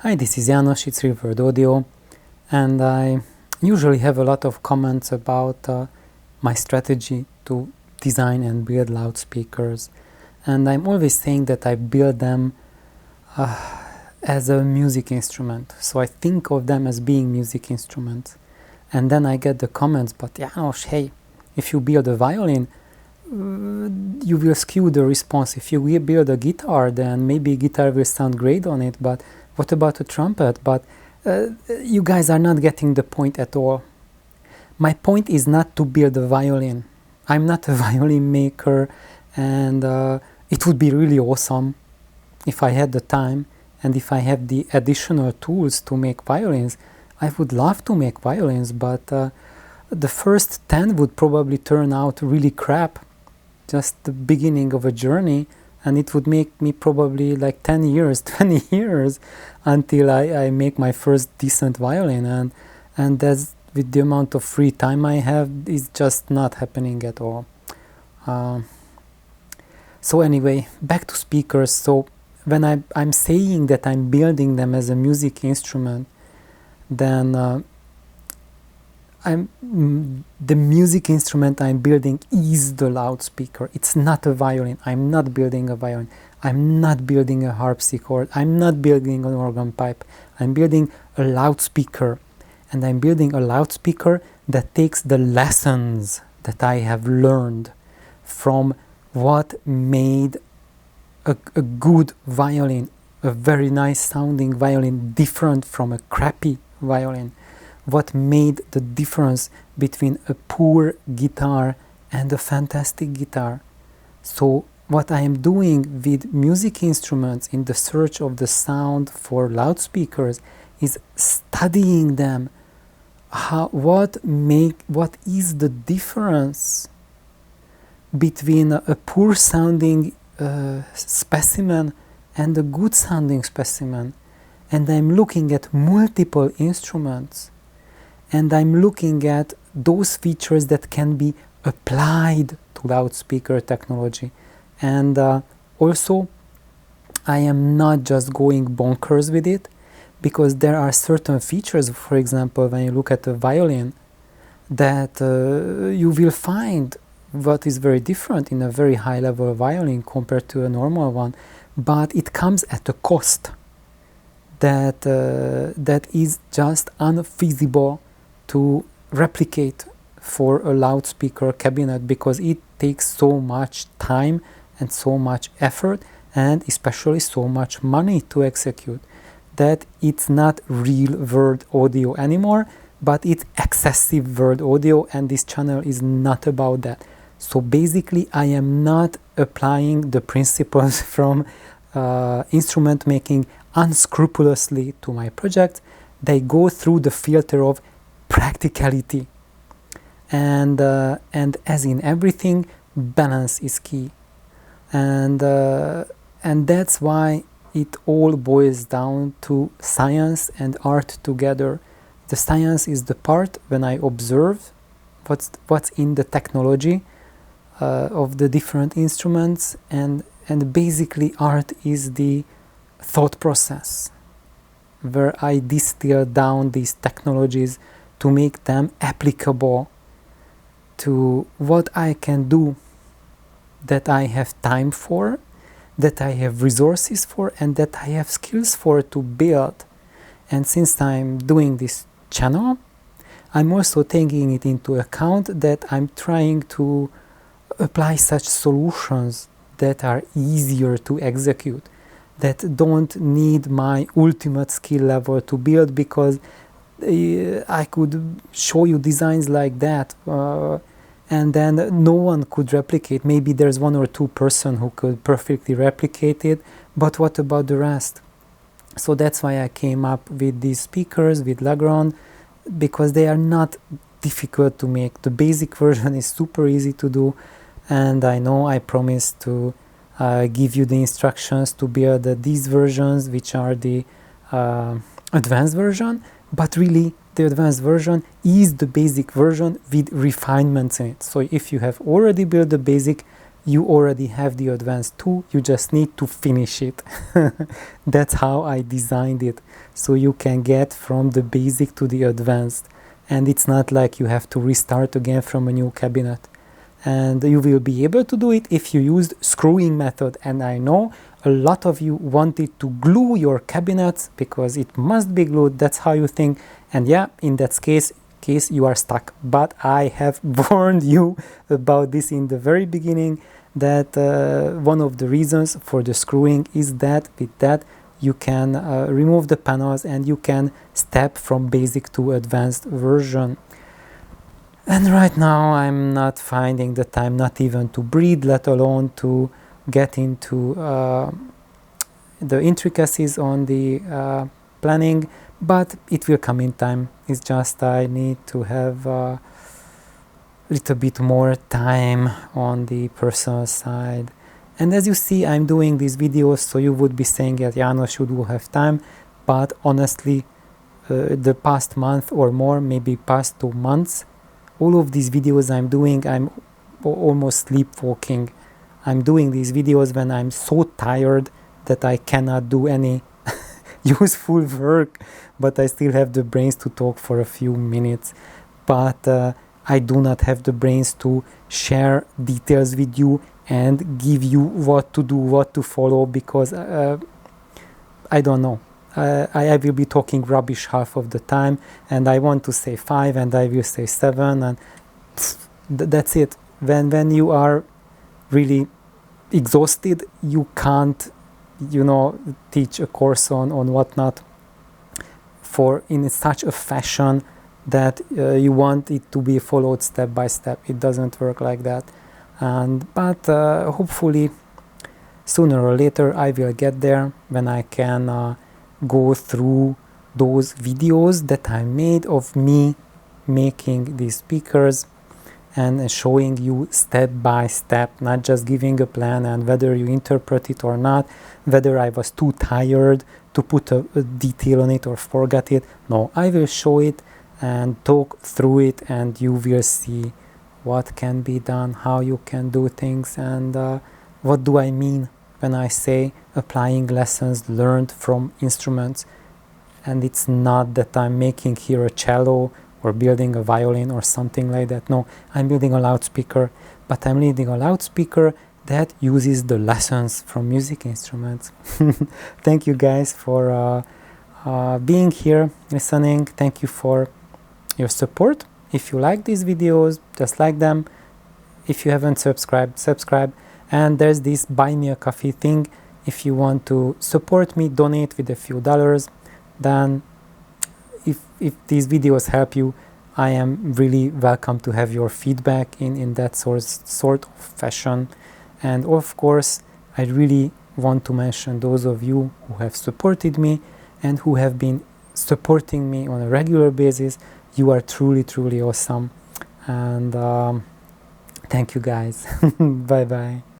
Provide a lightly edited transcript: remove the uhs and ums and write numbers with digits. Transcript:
Hi, this is János, it's Reverb Audio, and I usually have a lot of comments about my strategy to design and build loudspeakers, and I'm always saying that I build them as a music instrument, so I think of them as being music instruments, and then I get the comments, but János, hey, if you build a violin, you will skew the response. If you build a guitar, then maybe guitar will sound great on it, but what about a trumpet? But you guys are not getting the point at all. My point is not to build a violin. I'm not a violin maker, and it would be really awesome if I had the time and if I have the additional tools to make violins. I would love to make violins, but the first 10 would probably turn out really crap, just the beginning of a journey, and it would make me probably like 10 years, 20 years until I make my first decent violin, and that's, with the amount of free time I have, is just not happening at all. So anyway, back to speakers. So when I'm saying that I'm building them as a music instrument, then the music instrument I'm building is the loudspeaker. It's not a violin. I'm not building a violin. I'm not building a harpsichord. I'm not building an organ pipe. I'm building a loudspeaker. And I'm building a loudspeaker that takes the lessons that I have learned from what made a good violin, a very nice sounding violin, different from a crappy violin. What made the difference between a poor guitar and a fantastic guitar. So what I am doing with music instruments in the search of the sound for loudspeakers is studying them. What is the difference between a poor sounding specimen and a good sounding specimen? And I'm looking at multiple instruments, and I'm looking at those features that can be applied to loudspeaker technology. And also, I am not just going bonkers with it, because there are certain features, for example, when you look at a violin, that you will find what is very different in a very high level violin compared to a normal one, but it comes at a cost that is just unfeasible to replicate for a loudspeaker cabinet, because it takes so much time and so much effort, and especially so much money to execute, that it's not real word audio anymore, but it's excessive word audio, and this channel is not about that. So basically, I am not applying the principles from instrument making unscrupulously to my project. They go through the filter of practicality, and as in everything, balance is key, and that's why it all boils down to science and art together. The science is the part when I observe what's in the technology of the different instruments, and basically art is the thought process where I distill down these technologies to make them applicable to what I can do, that I have time for, that I have resources for, and that I have skills for to build. And since I'm doing this channel, I'm also taking it into account that I'm trying to apply such solutions that are easier to execute, that don't need my ultimate skill level to build, because I could show you designs like that and then no one could replicate. Maybe there's one or two person who could perfectly replicate it, but what about the rest? So that's why I came up with these speakers with Legrand, because they are not difficult to make. The basic version is super easy to do, and I know I promised to give you the instructions to build these versions, which are the advanced version, but really the advanced version is the basic version with refinements in it. So if you have already built the basic, you already have the advanced too, you just need to finish it. That's how I designed it, so you can get from the basic to the advanced, and it's not like you have to restart again from a new cabinet. And you will be able to do it if you used screwing method. And I know a lot of you wanted to glue your cabinets because it must be glued, that's how you think, and yeah, in that case you are stuck. But I have warned you about this in the very beginning, that one of the reasons for the screwing is that with that you can remove the panels and you can step from basic to advanced version. And right now I'm not finding the time, not even to breathe, let alone to get into the intricacies on the planning, but it will come in time. It's just I need to have a little bit more time on the personal side. And as you see, I'm doing these videos, so you would be saying that János, you do have time, but honestly, the past month or more, maybe past 2 months, all of these videos I'm doing, I'm almost sleepwalking. I'm doing these videos when I'm so tired that I cannot do any useful work, but I still have the brains to talk for a few minutes. But I do not have the brains to share details with you and give you what to do, what to follow, because I don't know. I will be talking rubbish half of the time, and I want to say 5 and I will say 7, and that's it. When you are really exhausted, you can't, teach a course on whatnot in such a fashion that you want it to be followed step by step. It doesn't work like that. But hopefully sooner or later I will get there when I can go through those videos that I made of me making these speakers and showing you step by step, not just giving a plan and whether you interpret it or not, whether I was too tired to put a detail on it or forget it. No, I will show it and talk through it, and you will see what can be done, how you can do things, and what do I mean when I say applying lessons learned from instruments. And it's not that I'm making here a cello or building a violin or something like that. No, I'm building a loudspeaker, but I'm building a loudspeaker that uses the lessons from music instruments. Thank you guys for being here, listening. Thank you for your support. If you like these videos, just like them. If you haven't subscribed, subscribe. And there's this buy me a coffee thing. If you want to support me, donate with a few dollars, then if these videos help you, I am really welcome to have your feedback in that sort of fashion. And of course, I really want to mention those of you who have supported me and who have been supporting me on a regular basis. You are truly, truly awesome. And thank you guys. Bye bye.